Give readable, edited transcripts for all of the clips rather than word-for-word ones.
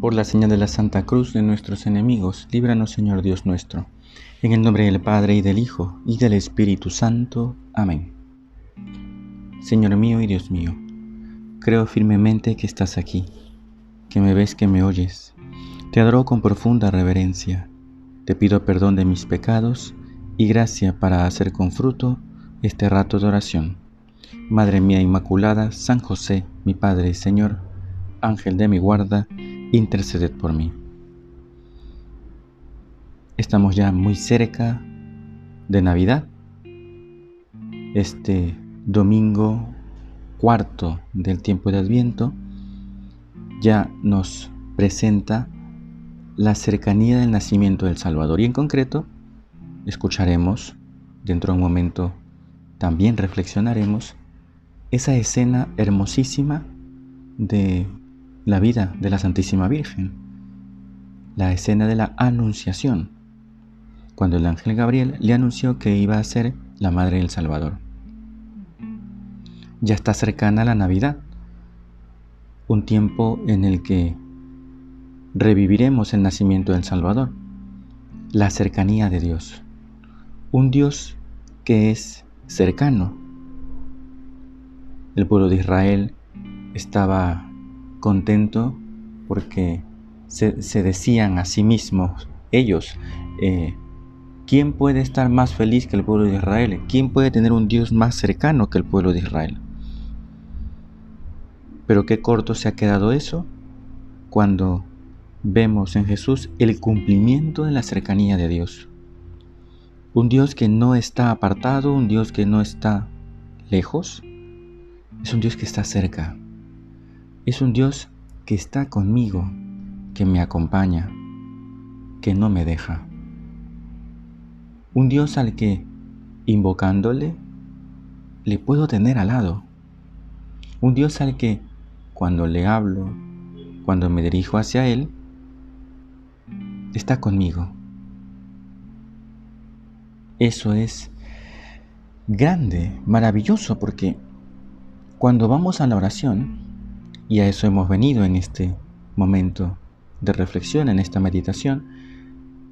Por la señal de la Santa Cruz de nuestros enemigos, líbranos, Señor Dios nuestro. En el nombre del Padre, y del Hijo, y del Espíritu Santo. Amén. Señor mío y Dios mío, creo firmemente que estás aquí, que me ves, que me oyes. Te adoro con profunda reverencia. Te pido perdón de mis pecados y gracia para hacer con fruto este rato de oración. Madre mía Inmaculada, San José, mi Padre y Señor, Ángel de mi guarda, interceded por mí. Estamos ya muy cerca de Navidad. Este domingo cuarto del tiempo de Adviento ya nos presenta la cercanía del nacimiento del Salvador, y en concreto escucharemos, dentro de un momento también reflexionaremos, esa escena hermosísima de la vida de la Santísima Virgen, la escena de la Anunciación, cuando el ángel Gabriel le anunció que iba a ser la Madre del Salvador. Ya está cercana la Navidad, un tiempo en el que reviviremos el nacimiento del Salvador, la cercanía de Dios, un Dios que es cercano. El pueblo de Israel estaba contento porque se decían a sí mismos, ellos, ¿quién puede estar más feliz que el pueblo de Israel? ¿Quién puede tener un Dios más cercano que el pueblo de Israel? Pero qué corto se ha quedado eso cuando vemos en Jesús el cumplimiento de la cercanía de Dios. Un Dios que no está apartado, un Dios que no está lejos, es un Dios que está cerca. Es un Dios que está conmigo, que me acompaña, que no me deja. Un Dios al que, invocándole, le puedo tener al lado. Un Dios al que, cuando le hablo, cuando me dirijo hacia Él, está conmigo. Eso es grande, maravilloso, porque cuando vamos a la oración, y a eso hemos venido en este momento de reflexión, en esta meditación,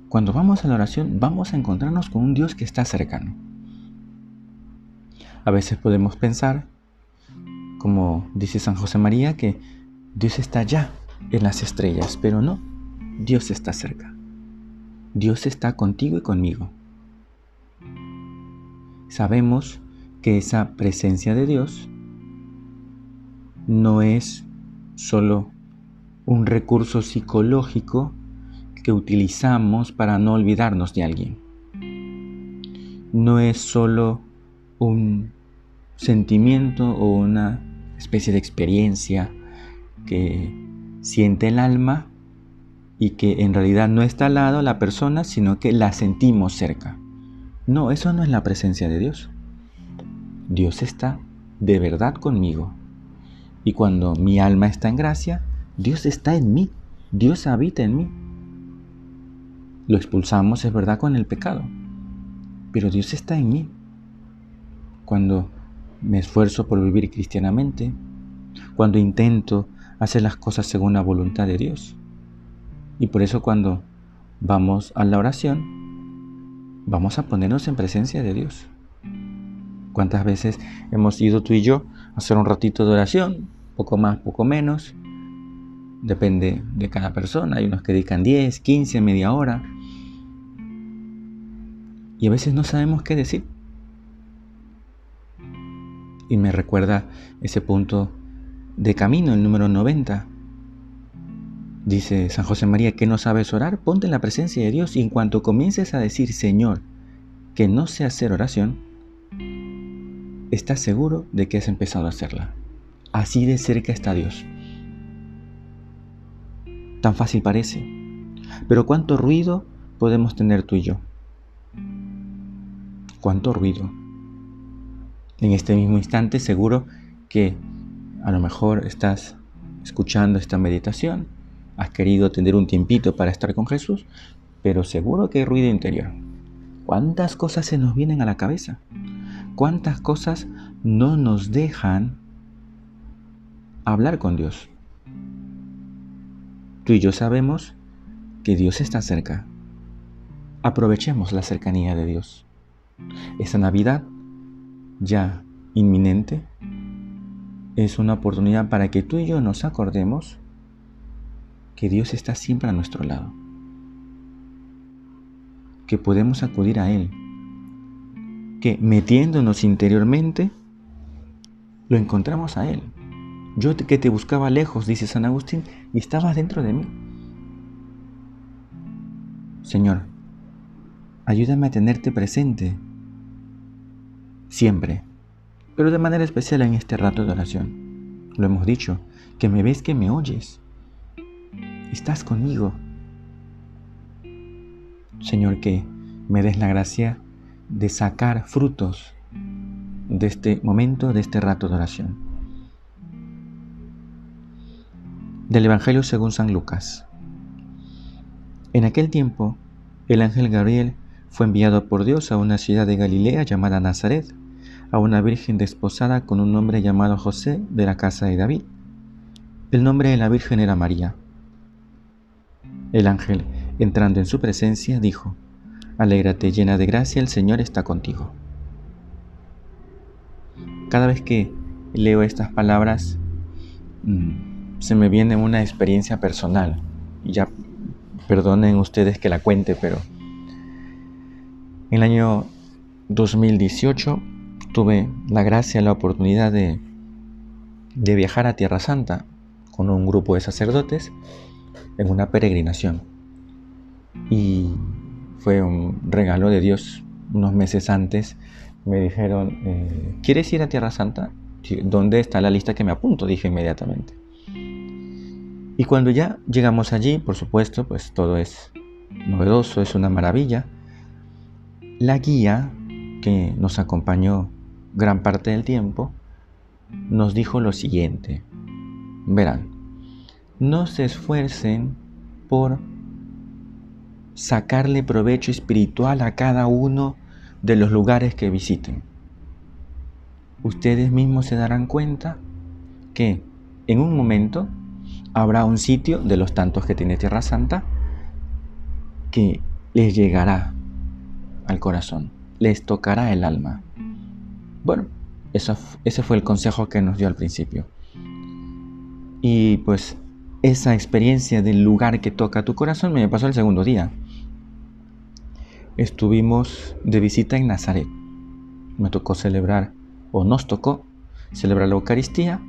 cuando vamos a la oración vamos a encontrarnos con un Dios que está cercano. A veces podemos pensar, como dice San José María, que Dios está allá en las estrellas, pero no, Dios está cerca. Dios está contigo y conmigo. Sabemos que esa presencia de Dios no es solo un recurso psicológico que utilizamos para no olvidarnos de alguien. No es solo un sentimiento o una especie de experiencia que siente el alma y que en realidad no está al lado la persona, sino que la sentimos cerca. No, eso no es la presencia de Dios. Dios está de verdad conmigo. Y cuando mi alma está en gracia, Dios está en mí. Dios habita en mí. Lo expulsamos, es verdad, con el pecado, pero Dios está en mí. Cuando me esfuerzo por vivir cristianamente, cuando intento hacer las cosas según la voluntad de Dios. Y por eso cuando vamos a la oración, vamos a ponernos en presencia de Dios. ¿Cuántas veces hemos ido tú y yo a hacer un ratito de oración? Poco más, poco menos. Depende de cada persona. Hay unos que dedican 10, 15, media hora. Y a veces no sabemos qué decir. Y me recuerda ese punto de camino, el número 90. Dice San José María, ¿que no sabes orar? Ponte en la presencia de Dios y en cuanto comiences a decir, Señor, que no sé hacer oración, estás seguro de que has empezado a hacerla. Así de cerca está Dios. Tan fácil parece. Pero ¿cuánto ruido podemos tener tú y yo? ¿Cuánto ruido? En este mismo instante seguro que a lo mejor estás escuchando esta meditación, has querido tener un tiempito para estar con Jesús, pero seguro que hay ruido interior. ¿Cuántas cosas se nos vienen a la cabeza? ¿Cuántas cosas no nos dejan hablar con Dios? Tú y yo sabemos que Dios está cerca. Aprovechemos la cercanía de Dios. Esta Navidad, ya inminente, es una oportunidad para que tú y yo nos acordemos que Dios está siempre a nuestro lado, que podemos acudir a Él, que metiéndonos interiormente lo encontramos a Él. Yo que te buscaba lejos, dice San Agustín, y estabas dentro de mí. Señor, ayúdame a tenerte presente siempre, pero de manera especial en este rato de oración. Lo hemos dicho, que me ves, que me oyes. Estás conmigo. Señor, que me des la gracia de sacar frutos de este momento, de este rato de oración. Del Evangelio según San Lucas. En aquel tiempo, el ángel Gabriel fue enviado por Dios a una ciudad de Galilea llamada Nazaret, a una virgen desposada con un hombre llamado José de la casa de David. El nombre de la virgen era María. El ángel, entrando en su presencia, dijo: Alégrate, llena de gracia, el Señor está contigo. Cada vez que leo estas palabras, se me viene una experiencia personal. Ya perdonen ustedes que la cuente, pero en el año 2018 tuve la gracia, la oportunidad de viajar a Tierra Santa con un grupo de sacerdotes en una peregrinación. Y fue un regalo de Dios. Unos meses antes me dijeron, ¿quieres ir a Tierra Santa? ¿Dónde está la lista que me apunto? Dije inmediatamente. Y cuando ya llegamos allí, por supuesto, pues todo es novedoso, es una maravilla. La guía que nos acompañó gran parte del tiempo nos dijo lo siguiente: verán, no se esfuercen por sacarle provecho espiritual a cada uno de los lugares que visiten. Ustedes mismos se darán cuenta que en un momento habrá un sitio de los tantos que tiene Tierra Santa que les llegará al corazón, les tocará el alma. Bueno, ese fue el consejo que nos dio al principio. Y pues esa experiencia del lugar que toca tu corazón me pasó el segundo día. Estuvimos de visita en Nazaret. Nos tocó celebrar la Eucaristía.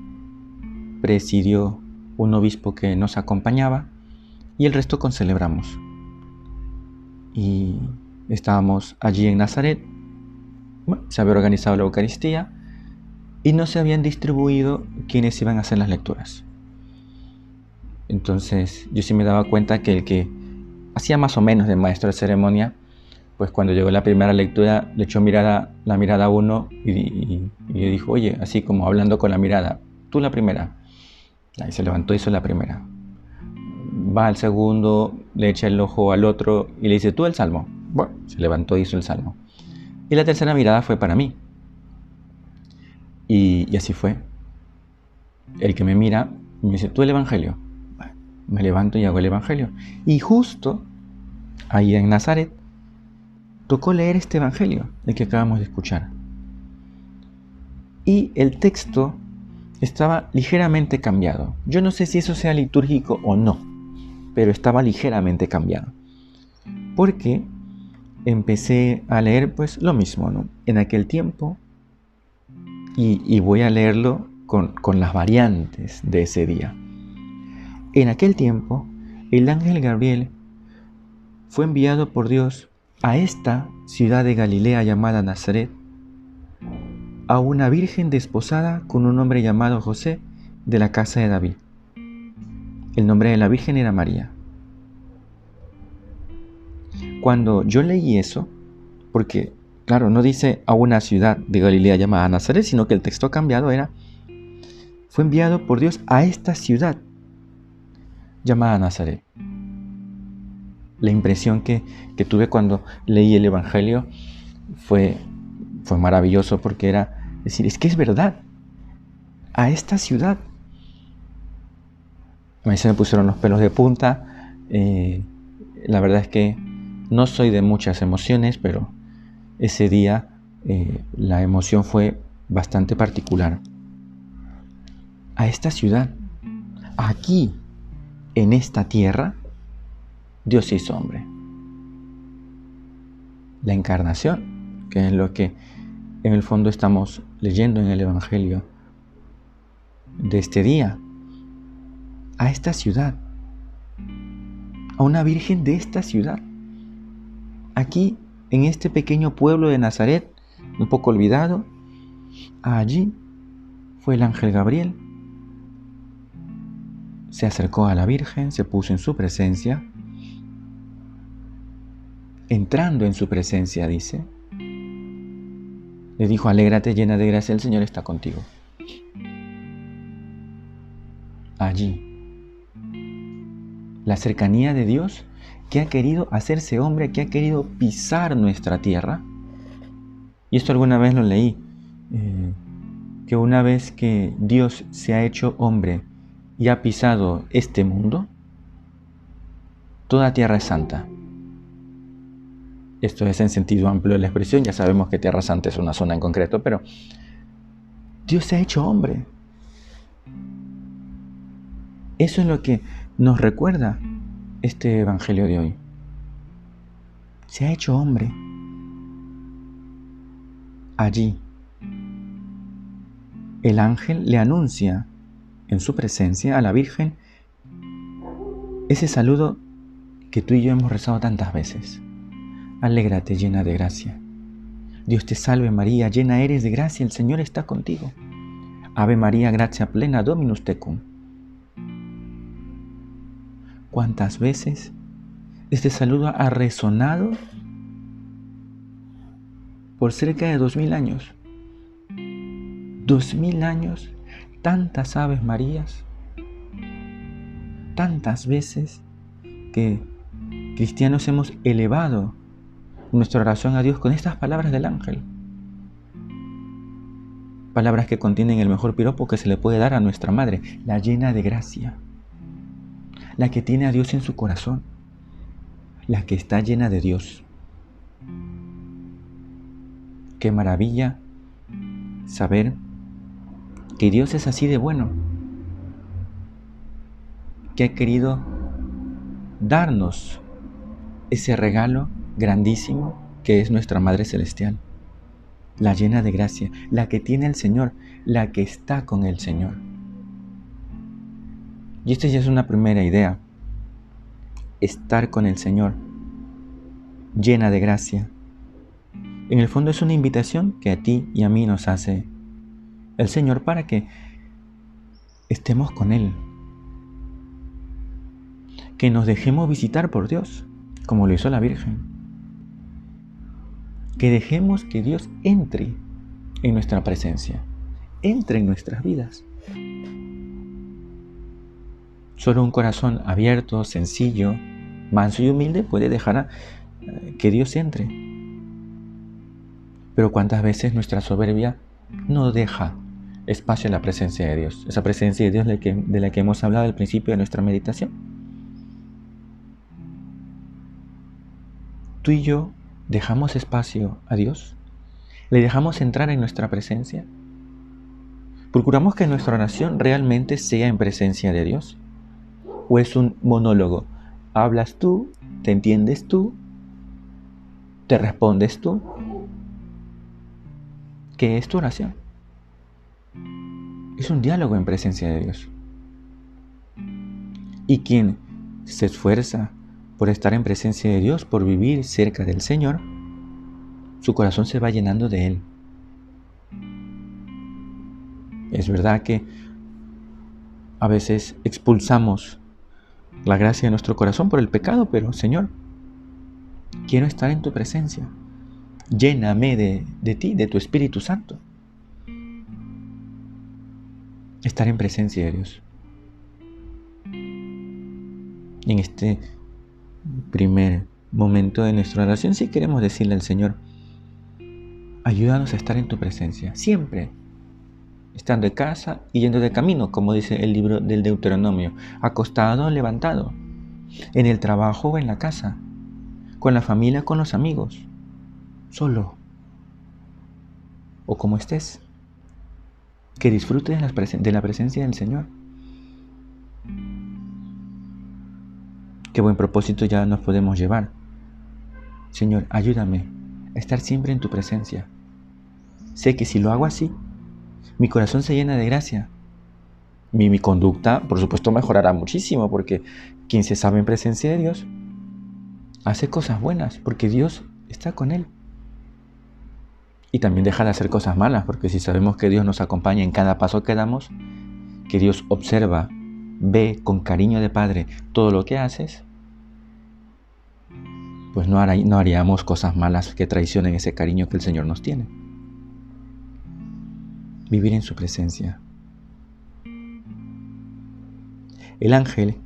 Presidió un obispo que nos acompañaba y el resto concelebramos. Y estábamos allí en Nazaret. Bueno, se había organizado la Eucaristía y no se habían distribuido quienes iban a hacer las lecturas. Entonces yo sí me daba cuenta que el que hacía más o menos de maestro de ceremonia, pues cuando llegó la primera lectura le echó la mirada a uno y le dijo: oye, así como hablando con la mirada, tú la primera. Ahí se levantó y hizo la primera. Va al segundo, le echa el ojo al otro y le dice: tú el salmo. Bueno, se levantó y hizo el salmo. Y la tercera mirada fue para mí. Y así fue. El que me mira me dice: tú el Evangelio. Bueno, me levanto y hago el Evangelio. Y justo ahí en Nazaret tocó leer este Evangelio, el que acabamos de escuchar. Y el texto estaba ligeramente cambiado. Yo no sé si eso sea litúrgico o no, pero estaba ligeramente cambiado. Porque empecé a leer pues lo mismo, ¿no? En aquel tiempo, y voy a leerlo con las variantes de ese día. En aquel tiempo, el ángel Gabriel fue enviado por Dios a esta ciudad de Galilea llamada Nazaret, a una virgen desposada con un hombre llamado José de la casa de David. El nombre de la virgen era María. Cuando yo leí eso, porque claro, no dice a una ciudad de Galilea llamada Nazaret, sino que el texto cambiado era: fue enviado por Dios a esta ciudad llamada Nazaret. La impresión que tuve cuando leí el Evangelio fue maravilloso, porque era decir, es que es verdad, a esta ciudad. A mí se me pusieron los pelos de punta. La verdad es que no soy de muchas emociones, pero ese día la emoción fue bastante particular. A esta ciudad, aquí, en esta tierra, Dios se hizo hombre. La encarnación, que es lo que en el fondo estamos leyendo en el Evangelio de este día, a esta ciudad, a una virgen de esta ciudad, aquí en este pequeño pueblo de Nazaret, un poco olvidado, allí fue el ángel Gabriel, se acercó a la Virgen, se puso en su presencia, entrando en su presencia, dice, le dijo: alégrate, llena de gracia, el Señor está contigo. Allí, la cercanía de Dios, que ha querido hacerse hombre, que ha querido pisar nuestra tierra. Y esto alguna vez lo leí, que una vez que Dios se ha hecho hombre y ha pisado este mundo, toda tierra es santa. Esto es en sentido amplio de la expresión, ya sabemos que Tierra Santa es una zona en concreto, pero Dios se ha hecho hombre. Eso es lo que nos recuerda este Evangelio de hoy. Se ha hecho hombre. Allí, el ángel le anuncia en su presencia a la Virgen ese saludo que tú y yo hemos rezado tantas veces. Alégrate, llena de gracia. Dios te salve María, llena eres de gracia, el Señor está contigo. Ave María, gratia plena, Dominus tecum. ¿Cuántas veces este saludo ha resonado por cerca de 2000 años? 2000 años, tantas Aves Marías, tantas veces que cristianos hemos elevado nuestra oración a Dios con estas palabras del ángel. Palabras que contienen el mejor piropo que se le puede dar a nuestra madre, la llena de gracia, la que tiene a Dios en su corazón, la que está llena de Dios. Qué maravilla saber que Dios es así de bueno, que ha querido darnos ese regalo grandísimo que es nuestra Madre Celestial, la llena de gracia, la que tiene el Señor, la que está con el Señor. Y esta ya es una primera idea, estar con el Señor, llena de gracia. En el fondo es una invitación que a ti y a mí nos hace el Señor para que estemos con Él, que nos dejemos visitar por Dios, como lo hizo la Virgen. Que dejemos que Dios entre en nuestra presencia, entre en nuestras vidas. Solo un corazón abierto, sencillo, manso y humilde puede dejar que Dios entre. Pero cuántas veces nuestra soberbia no deja espacio a la presencia de Dios, esa presencia de Dios de la que hemos hablado al principio de nuestra meditación. Tú y yo dejamos espacio a Dios, le dejamos entrar en nuestra presencia. Procuramos que nuestra oración realmente sea en presencia de Dios. ¿O es un monólogo? Hablas tú, te entiendes tú, te respondes tú. ¿Qué es tu oración? Es un diálogo en presencia de Dios. Y quien se esfuerza por estar en presencia de Dios, por vivir cerca del Señor, su corazón se va llenando de Él. Es verdad que a veces expulsamos la gracia de nuestro corazón por el pecado, pero Señor, quiero estar en tu presencia. Lléname de ti, de tu Espíritu Santo. Estar en presencia de Dios. Y en este primer momento de nuestra oración, sí queremos decirle al Señor: ayúdanos a estar en tu presencia, siempre estando de casa y yendo de camino, como dice el libro del Deuteronomio, acostado, levantado, en el trabajo o en la casa, con la familia, con los amigos, solo o como estés, que disfrutes de la presencia del Señor. Qué buen propósito ya nos podemos llevar. Señor, ayúdame a estar siempre en tu presencia. Sé que si lo hago así, mi corazón se llena de gracia. Mi conducta, por supuesto, mejorará muchísimo, porque quien se sabe en presencia de Dios hace cosas buenas, porque Dios está con él. Y también deja de hacer cosas malas, porque si sabemos que Dios nos acompaña en cada paso que damos, que Dios observa, ve con cariño de Padre todo lo que haces, pues no haríamos cosas malas que traicionen ese cariño que el Señor nos tiene. Vivir en su presencia. El ángel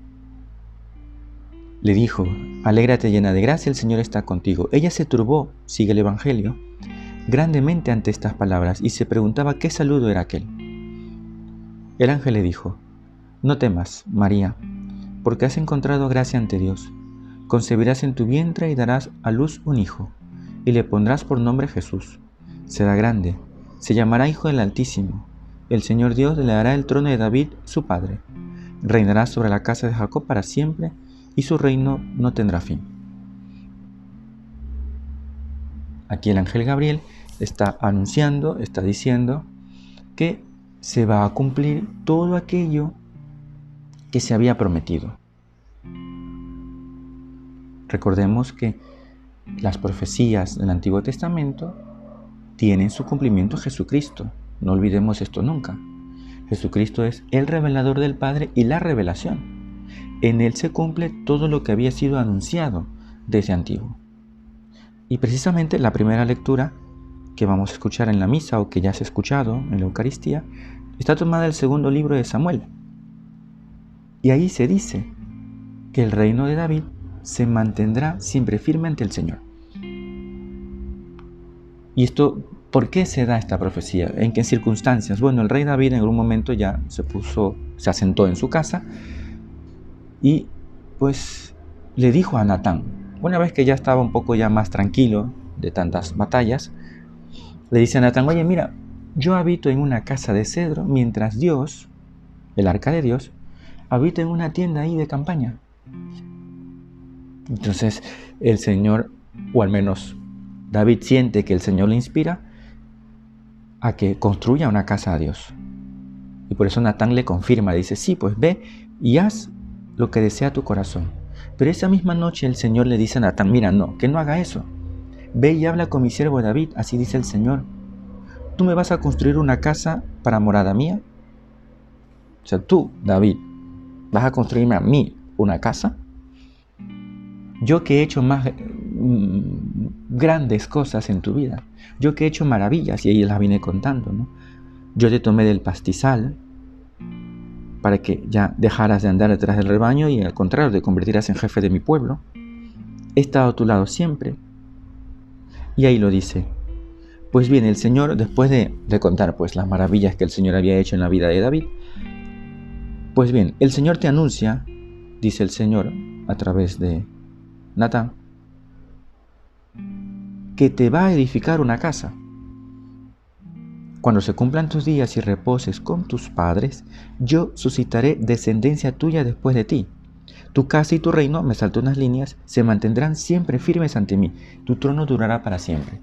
le dijo: alégrate llena de gracia, el Señor está contigo. Ella se turbó, sigue el Evangelio, grandemente ante estas palabras y se preguntaba qué saludo era aquel. El ángel le dijo: no temas, María, porque has encontrado gracia ante Dios. Concebirás en tu vientre y darás a luz un hijo, y le pondrás por nombre Jesús. Será grande, se llamará Hijo del Altísimo. El Señor Dios le dará el trono de David, su padre. Reinará sobre la casa de Jacob para siempre, y su reino no tendrá fin. Aquí el ángel Gabriel está anunciando, está diciendo que se va a cumplir todo aquello que se había prometido. Recordemos que las profecías del Antiguo Testamento tienen su cumplimiento en Jesucristo. No olvidemos esto nunca. Jesucristo es el revelador del Padre y la revelación. En Él se cumple todo lo que había sido anunciado desde antiguo. Y precisamente la primera lectura que vamos a escuchar en la misa, o que ya se ha escuchado en la Eucaristía, está tomada del segundo libro de Samuel. Y ahí se dice que el reino de David se mantendrá siempre firme ante el Señor. ¿Y esto por qué se da esta profecía? ¿En qué circunstancias? Bueno, el rey David en algún momento ya se asentó en su casa y pues le dijo a Natán, una vez que ya estaba un poco ya más tranquilo de tantas batallas, le dice a Natán: oye, mira, yo habito en una casa de cedro mientras Dios, el arca de Dios, habita en una tienda ahí de campaña. Entonces el Señor, o al menos David, siente que el Señor le inspira a que construya una casa a Dios. Y por eso Natán le confirma, dice: sí, pues ve y haz lo que desea tu corazón. Pero esa misma noche el Señor le dice a Natán: mira, no, que no haga eso. Ve y habla con mi siervo David, así dice el Señor. ¿Tú me vas a construir una casa para morada mía? O sea, tú, David, ¿vas a construirme a mí una casa? Yo que he hecho más grandes cosas en tu vida. Yo que he hecho maravillas, y ahí las vine contando, ¿no? Yo te tomé del pastizal para que ya dejaras de andar detrás del rebaño y al contrario te convertirás en jefe de mi pueblo. He estado a tu lado siempre. Y ahí lo dice. Pues bien, el Señor, después de contar pues las maravillas que el Señor había hecho en la vida de David, pues bien, el Señor te anuncia, dice el Señor a través de Natán, que te va a edificar una casa. Cuando se cumplan tus días y reposes con tus padres, yo suscitaré descendencia tuya después de ti. Tu casa y tu reino, me saltó unas líneas, se mantendrán siempre firmes ante mí. Tu trono durará para siempre.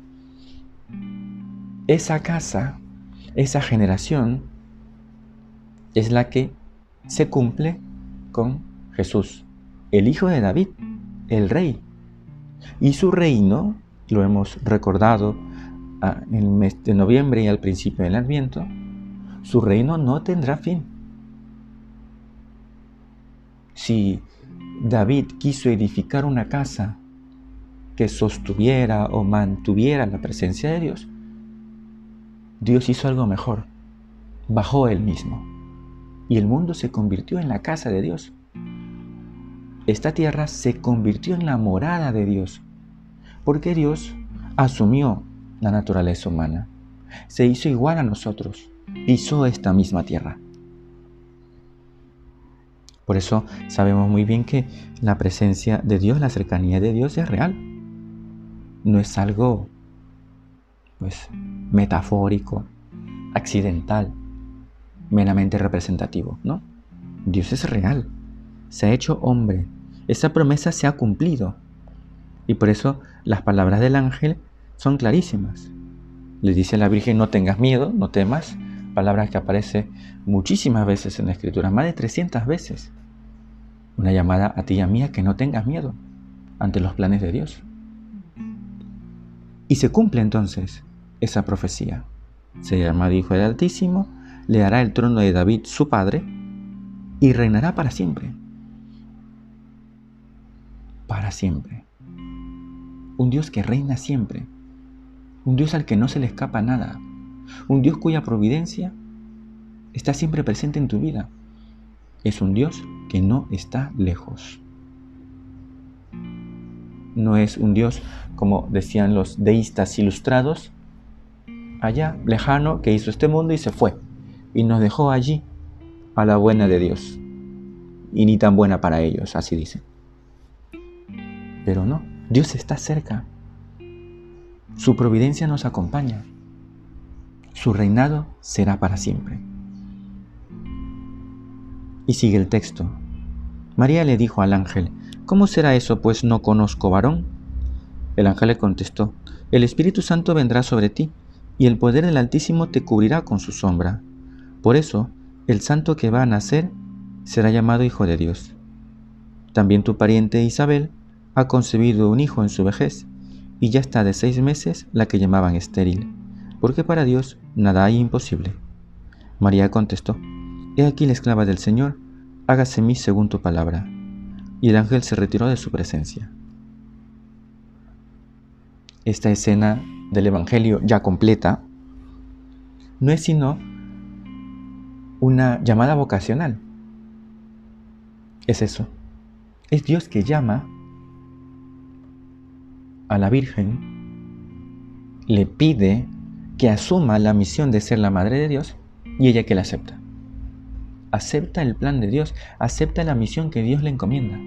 Esa casa, esa generación, es la que se cumple con Jesús, el hijo de David, el rey. Y su reino, lo hemos recordado en el mes de noviembre y al principio del Adviento, su reino no tendrá fin. Si David quiso edificar una casa que sostuviera o mantuviera la presencia de Dios, Dios hizo algo mejor. Bajó Él mismo. Y el mundo se convirtió en la casa de Dios. Esta tierra se convirtió en la morada de Dios. Porque Dios asumió la naturaleza humana. Se hizo igual a nosotros. pisó esta misma tierra. Por eso sabemos muy bien que la presencia de Dios, la cercanía de Dios es real. No es algo, metafórico, accidental, meramente representativo, ¿no? Dios es real, se ha hecho hombre, esa promesa se ha cumplido. Y por eso las palabras del ángel son clarísimas. Le dice a la Virgen, no tengas miedo, no temas, palabras que aparecen muchísimas veces en la Escritura, más de 300 veces. Una llamada a ti y a mí a que no tengas miedo ante los planes de Dios. Y se cumple entonces esa profecía. Se llama Hijo del Altísimo, le dará el trono de David su padre y reinará para siempre. Para siempre. Un Dios que reina siempre. Un Dios al que no se le escapa nada. Un Dios cuya providencia está siempre presente en tu vida. Es un Dios que no está lejos. No es un Dios, como decían los deístas ilustrados, allá, lejano, que hizo este mundo y se fue. Y nos dejó allí a la buena de Dios. Y ni tan buena para ellos, así dicen. Pero no, Dios está cerca. Su providencia nos acompaña. Su reinado será para siempre. Y sigue el texto. María le dijo al ángel, ¿cómo será eso, pues no conozco varón? El ángel le contestó, el Espíritu Santo vendrá sobre ti, y el poder del Altísimo te cubrirá con su sombra. Por eso, el santo que va a nacer será llamado Hijo de Dios. También tu pariente Isabel ha concebido un hijo en su vejez, y ya está de 6 meses la que llamaban estéril, porque para Dios nada hay imposible. María contestó, he aquí la esclava del Señor, hágase en mí según tu palabra. Y el ángel se retiró de su presencia. Esta escena del Evangelio ya completa no es sino una llamada vocacional. Es eso. Es Dios que llama a la Virgen, le pide que asuma la misión de ser la Madre de Dios y ella que la acepta. Acepta el plan de Dios, acepta la misión que Dios le encomienda.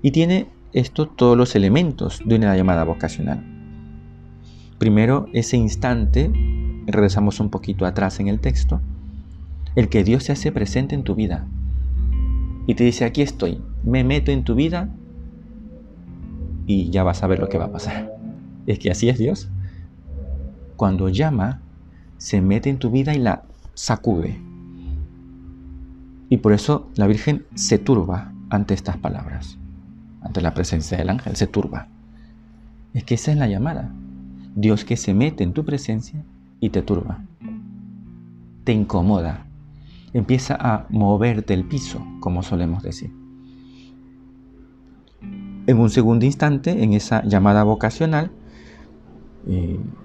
Y tiene esto todos los elementos de una llamada vocacional. Primero, ese instante, regresamos un poquito atrás en el texto, el que Dios se hace presente en tu vida y te dice, aquí estoy, me meto en tu vida y ya vas a ver lo que va a pasar. Es que así es Dios. Cuando llama, se mete en tu vida y la sacude. Y por eso la Virgen se turba ante estas palabras, ante la presencia del ángel, se turba. Es que esa es la llamada. Dios que se mete en tu presencia y te turba. Te incomoda. Empieza a moverte el piso, como solemos decir. En un segundo instante, en esa llamada vocacional,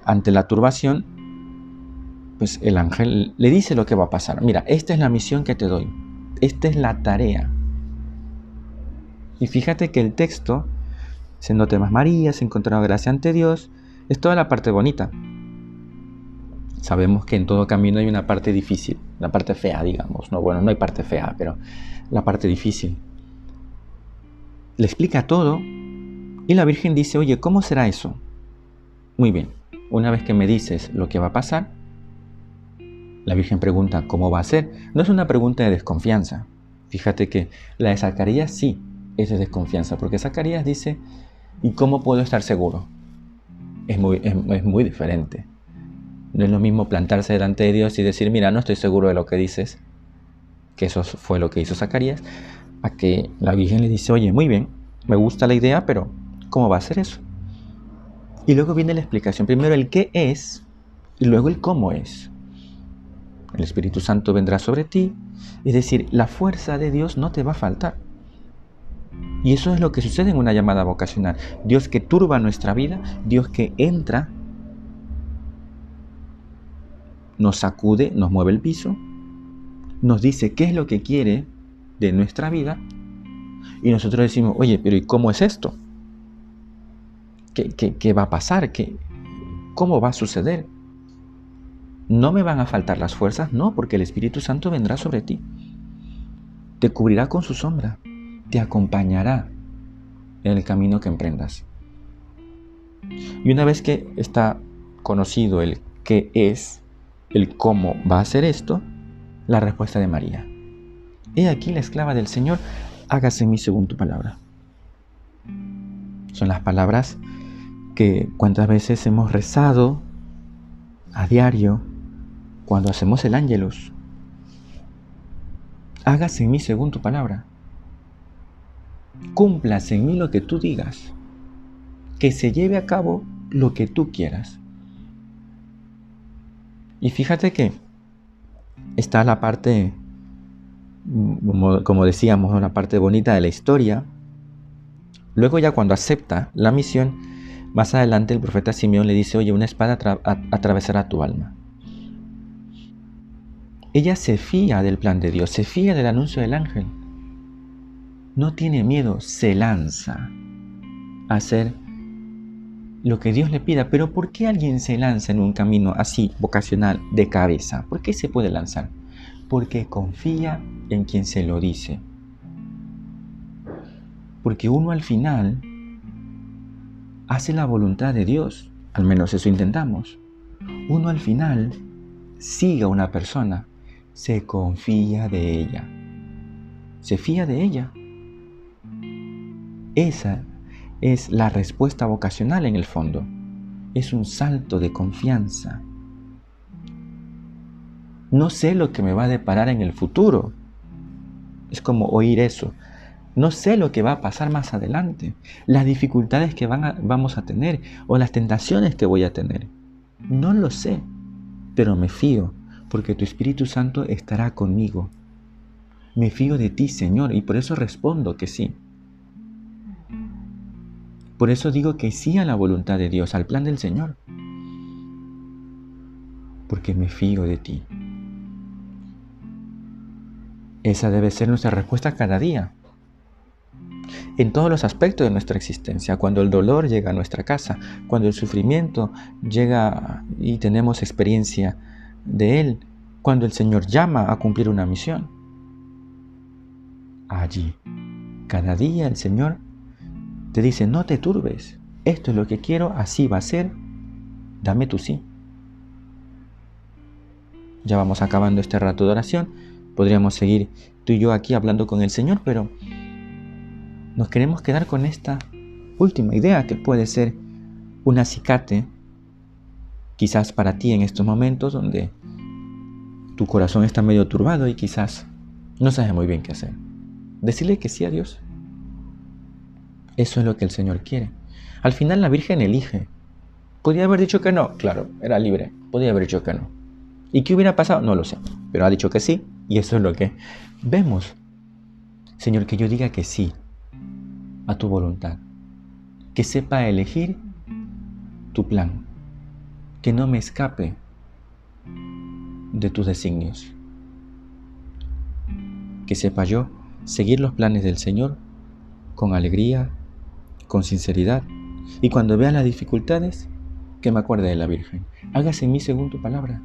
ante la turbación, pues el ángel le dice lo que va a pasar. Mira, esta es la misión que te doy. Esta es la tarea. Y fíjate que el texto, se no temas María, se encontrará gracia ante Dios, es toda la parte bonita. Sabemos que en todo camino hay una parte difícil, la parte fea, digamos. No, bueno, no hay parte fea, pero la parte difícil. Le explica todo y la Virgen dice, oye, ¿cómo será eso? Muy bien, una vez que me dices lo que va a pasar, la Virgen pregunta, ¿cómo va a ser? No es una pregunta de desconfianza. Fíjate que la de Zacarías sí es de desconfianza, porque Zacarías dice, ¿y cómo puedo estar seguro? Es muy diferente. No es lo mismo plantarse delante de Dios y decir, mira, no estoy seguro de lo que dices, que eso fue lo que hizo Zacarías, a que la Virgen le dice, oye, muy bien, me gusta la idea, pero ¿cómo va a ser eso? Y luego viene la explicación. Primero el qué es y luego el cómo es. El Espíritu Santo vendrá sobre ti, es decir, la fuerza de Dios no te va a faltar. Y eso es lo que sucede en una llamada vocacional. Dios que turba nuestra vida, Dios que entra, nos sacude, nos mueve el piso, nos dice qué es lo que quiere de nuestra vida y nosotros decimos, oye, pero ¿y cómo es esto? ¿Qué va a pasar? ¿Cómo va a suceder? ¿No me van a faltar las fuerzas? No, porque el Espíritu Santo vendrá sobre ti. Te cubrirá con su sombra. Te acompañará en el camino que emprendas. Y una vez que está conocido el qué es, el cómo va a hacer esto, la respuesta de María. He aquí la esclava del Señor, hágase en mí según tu palabra. Son las palabras que cuántas veces hemos rezado a diario cuando hacemos el Ángelus. Hágase en mí según tu palabra. Cúmplase en mí lo que tú digas. Que se lleve a cabo lo que tú quieras. Y fíjate que está la parte, como decíamos, la parte bonita de la historia. Luego ya cuando acepta la misión, más adelante el profeta Simeón le dice, oye, una espada atravesará tu alma. Ella se fía del plan de Dios, se fía del anuncio del ángel. No tiene miedo, se lanza a hacer lo que Dios le pida. Pero ¿por qué alguien se lanza en un camino así, vocacional, de cabeza? ¿Por qué se puede lanzar? Porque confía en quien se lo dice. Porque uno al final hace la voluntad de Dios, al menos eso intentamos. Uno al final sigue a una persona, se confía de ella, se fía de ella. Esa es la respuesta vocacional en el fondo. Es un salto de confianza. No sé lo que me va a deparar en el futuro. Es como oír eso. No sé lo que va a pasar más adelante, las dificultades que vamos a tener o las tentaciones que voy a tener. No lo sé, pero me fío, porque tu Espíritu Santo estará conmigo. Me fío de ti, Señor, y por eso respondo que sí. Por eso digo que sí a la voluntad de Dios, al plan del Señor. Porque me fío de ti. Esa debe ser nuestra respuesta cada día. En todos los aspectos de nuestra existencia, cuando el dolor llega a nuestra casa, cuando el sufrimiento llega y tenemos experiencia de él, cuando el Señor llama a cumplir una misión. Allí, cada día el Señor te dice, no te turbes, esto es lo que quiero, así va a ser, dame tu sí. Ya vamos acabando este rato de oración, podríamos seguir tú y yo aquí hablando con el Señor, pero nos queremos quedar con esta última idea que puede ser un acicate, quizás para ti en estos momentos donde tu corazón está medio turbado y quizás no sabes muy bien qué hacer. Decirle que sí a Dios. Eso es lo que el Señor quiere. Al final la Virgen elige. ¿Podría haber dicho que no? Claro, era libre. Podría haber dicho que no. ¿Y qué hubiera pasado? No lo sé. Pero ha dicho que sí y eso es lo que vemos. Señor, que yo diga que sí a tu voluntad, que sepa elegir tu plan, que no me escape de tus designios, que sepa yo seguir los planes del Señor con alegría, con sinceridad, y cuando vea las dificultades, que me acuerde de la Virgen. Hágase en mí según tu palabra,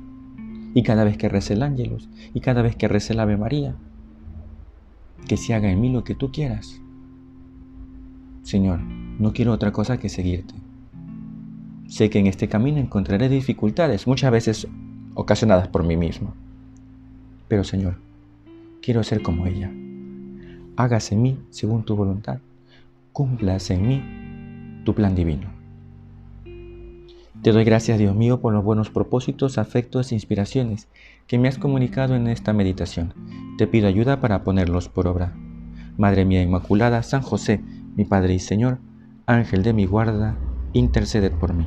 y cada vez que rece el Ángelus, y cada vez que rece el Ave María, que se haga en mí lo que tú quieras. Señor, no quiero otra cosa que seguirte. Sé que en este camino encontraré dificultades, muchas veces ocasionadas por mí mismo. Pero Señor, quiero ser como ella. Hágase en mí según tu voluntad. Cúmplase en mí tu plan divino. Te doy gracias, Dios mío, por los buenos propósitos, afectos e inspiraciones que me has comunicado en esta meditación. Te pido ayuda para ponerlos por obra. Madre mía Inmaculada, San José, mi Padre y Señor, Ángel de mi guarda, interceded por mí.